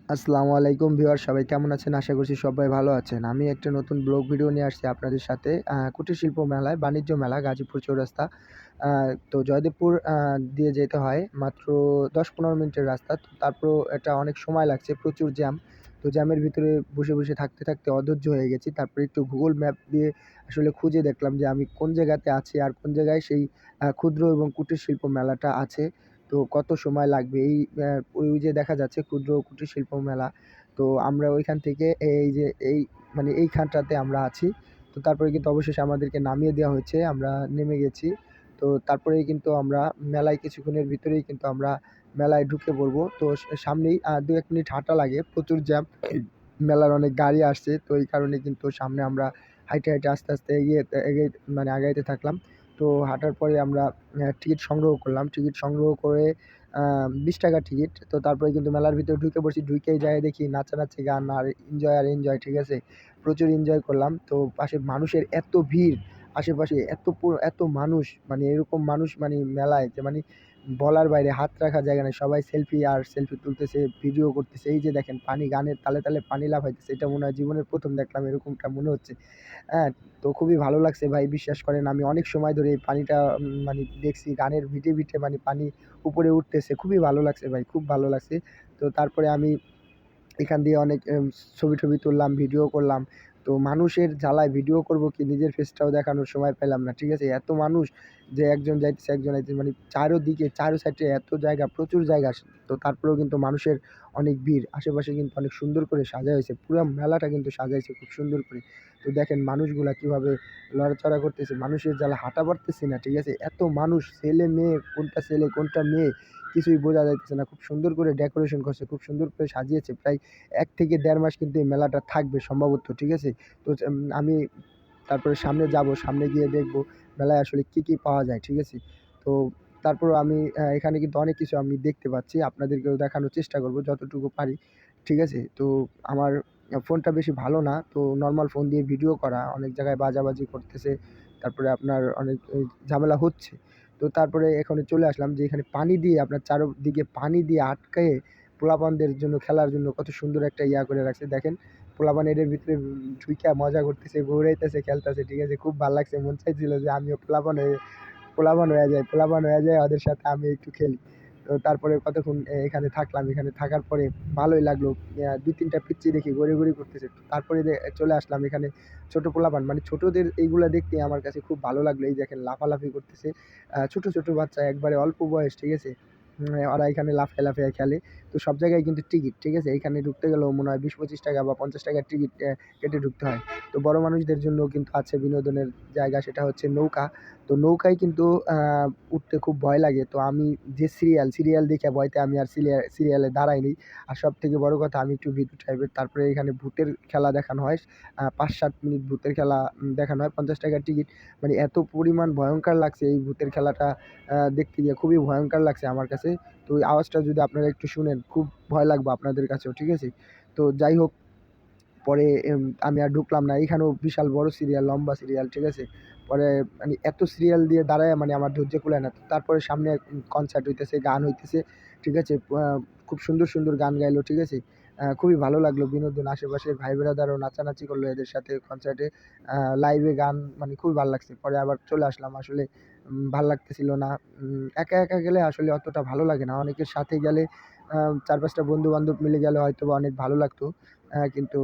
আসসালামু আলাইকুম ভিউয়ার, সবাই কেমন আছেন? আশা করছি সবাই ভালো আছেন। আমি একটা নতুন ব্লগ ভিডিও নিয়ে আসছি আপনাদের সাথে। কুটির শিল্প মেলায়, বাণিজ্য মেলা গাজীপুর চৌরাস্তা। তো জয়দেবপুর দিয়ে যেতে হয় মাত্র ১০-১৫ মিনিটের রাস্তা। তো তারপরেও এটা অনেক সময় লাগছে, প্রচুর জ্যাম। তো জ্যামের ভিতরে বসে থাকতে অধৈর্য হয়ে গেছি। তারপরে একটু গুগল ম্যাপ দিয়ে আসলে খুঁজে দেখলাম যে আমি কোন জায়গাতে আছি আর কোন জায়গায় সেই ক্ষুদ্র এবং কুটির শিল্প মেলাটা আছে। তো কত সময় লাগবে ওই যে দেখা যাচ্ছে ক্ষুদ্র কুটির শিল্প মেলা। তো আমরা ওইখান থেকে মানে এইখানটাতে আমরা আছি। তো তারপরে কিন্তু অবশেষে আমাদেরকে নামিয়ে দেওয়া হয়েছে, আমরা নেমে গেছি। তো তারপরেই কিন্তু আমরা মেলায় কিছুক্ষণের ভিতরেই কিন্তু আমরা মেলায় ঢুকে পড়বো। তো সামনেই ২-১ মিনিট হাঁটা লাগে, প্রচুর জ্যাম। মেলার অনেক গাড়ি আসছে, তো এই কারণে কিন্তু সামনে আমরা হাঁইটে আস্তে এগিয়ে মানে আগাইতে থাকলাম। তো হাঁটার পরে আমরা টিকিট সংগ্রহ করলাম। টিকিট সংগ্রহ করে ৳২০ টিকিট। তো তারপরে কিন্তু মেলার ভিতরে ঢুকে পড়ছি। ঢুকেই যেয়ে দেখি নাচানাচি, গান আর এনজয়, ঠিক আছে? প্রচুর এনজয় করলাম। তো পাশে মানুষের এত ভিড়, আশেপাশে এত মানুষ, মানে এরকম মানুষ মানে মেলায় যে মানে বলার বাইরে, হাত রাখার জায়গা নেই। সবাই সেলফি তুলতেছে, ভিডিও করতেছে। এই যে দেখেন পানি, গানের তালে পানি লাফাইতেছে। এটা মনে হয় জীবনের ১ম দেখলাম, এরকমটা মনে হচ্ছে। হ্যাঁ, তো খুবই ভালো লাগছে ভাই, বিশ্বাস করেন আমি অনেক সময় ধরে এই পানিটা মানে দেখছি, গানের ভিটে মানে পানি উপরে উঠতেছে। খুবই ভালো লাগছে ভাই, খুব ভালো লাগছে। তো তারপরে আমি এখান দিয়ে অনেক ছবি-টবি তুললাম, ভিডিও করলাম। তো মানুষের জ্বালায় ভিডিও করব কি, নিজের ফেসটাও দেখানোর সময় পেলাম না। ঠিক আছে? এত মানুষ যে একজন যাইতেছে মানে চারো সাইডে এত জায়গা, প্রচুর জায়গা। তো তারপরেও কিন্তু মানুষের অনেক ভিড়। আশেপাশে কিন্তু অনেক সুন্দর করে সাজায়া হইছে। পুরা মেলাটা কিন্তু সাজাইছে খুব সুন্দর করে। তো দেখেন মানুষগুলা কিভাবে লড়াচড়া করতেছে। মানুষের জ্বালায় হাঁটা পারতেছি না। ঠিক আছে? এত মানুষ, ছেলে-মেয়ে, কোনটা ছেলে কোনটা মেয়ে কিছুই বোঝা যাইতেছে না। খুব সুন্দর করে ডেকোরেশন করছে, খুব সুন্দর করে সাজিয়েছে। প্রায় ১ থেকে ১.৫ মাস কিন্তু এই মেলাটা থাকবে সম্ভবত। ঠিক আছে? তো আমি তারপরে সামনে যাবো, সামনে গিয়ে দেখবো মেলায় আসলে কি পাওয়া যায়। ঠিক আছে? তো তারপরেও আমি এখানে কিন্তু অনেক কিছু আমি দেখতে পাচ্ছি। আপনাদেরকেও দেখানোর চেষ্টা করব যতটুকু পারি। ঠিক আছে? তো আমার ফোনটা বেশি ভালো না। তো নরমাল ফোন দিয়ে ভিডিও করা, অনেক জায়গায় বাজাবাজি করতেছে। তারপরে আপনার অনেক ঝামেলা হচ্ছে। তো তারপরে এখানে চলে আসলাম যে এখানে পানি দিয়ে, আপনার চারদিকে পানি দিয়ে আটকায়ে পোলাপানদের জন্য খেলার জন্য কত সুন্দর একটা করে রাখছে। দেখেন পোলাপান এটার ভিতরে ঢুইকা মজা করতেছে, ঘুরাইতেছে, খেলতেছে। ঠিক আছে? খুব ভাল লাগছে। মন চাইছিল যে আমিও পোলাপান হয়ে যায় ওদের সাথে আমি একটু খেলি। তো তারপরে কতক্ষণ এখানে থাকলাম। এখানে থাকার পরে ভালোই লাগলো। ২-৩ টা পিচ্চি দেখি গড়ি করতেছে। তারপরে চলে আসলাম এখানে ছোট পোলাপান, মানে ছোটদের এইগুলা দেখতে আমার কাছে খুব ভালো লাগলো। এই দেখেন লাফালাফি করতেছে। ছোট বাচ্চা, একবারে অল্প বয়স। ঠিক আছে? ওরা এখানে লাফায়ে খেলে। তো সব জায়গায় কিন্তু টিকিট। ঠিক আছে? এখানে ঢুকতে গেলেও মনে হয় ৳২০-৳২৫ বা ৳৫০ টিকিট কেটে ঢুকতে হয়। তো বড় মানুষদের জন্যও কিন্তু আছে বিনোদনের জায়গা, সেটা হচ্ছে নৌকা। তো নৌকায় কিন্তু আ উঠতে খুব ভয় লাগে। তো আমি যে সিরিয়াল দেখে ভয়তে আমি আর সিরিয়ালে দাঁড়াইনি। আর সবথেকে বড় কথা, আমি একটু ভীতু টাইপের। তারপরে এখানে ভূতের খেলা দেখানো হয়। ৫-৭ মিনিট ভূতের খেলা দেখানো হয়। ৳৫০ টিকিট। মানে এত পরিমাণ ভয়ংকর লাগছে এই ভূতের খেলাটা দেখতে গিয়ে, খুবই ভয়ংকর লাগছে আমার কাছে। তো ওই আওয়াজটা যদি আপনারা একটু শুনেন, খুব ভয় লাগবে আপনাদের কাছেও। ঠিক আছে? তো যাই হোক, পরে আমি আর ঢুকলাম না। এখানেও বিশাল বড় সিরিয়াল, লম্বা সিরিয়াল। ঠিক আছে? পরে মানে এত সিরিয়াল দিয়ে দাঁড়ায়া মানে আমার ধৈর্য কুলায় না। তারপরে সামনে কনসার্ট হইতেছে, গান হইতেছে। ঠিক আছে? খুব সুন্দর গান গাইলো। ঠিক আছে? খুবই ভালো লাগলো বিনোদন। আশেপাশের ভাই ব্রাদারও নাচানাচি করলো এদের সাথে কনসার্টে। লাইভে গান, মানে খুবই ভাল লাগছে। পরে আবার চলে আসলাম। আসলে ভাল লাগতেছিল না। একা গেলে আসলে অতটা ভালো লাগে না। অনেকের সাথে গেলে ৪-৫ টা বন্ধু-বান্ধব মিলে গেলে হয়তোবা অনেক ভালো লাগতো। কিন্তু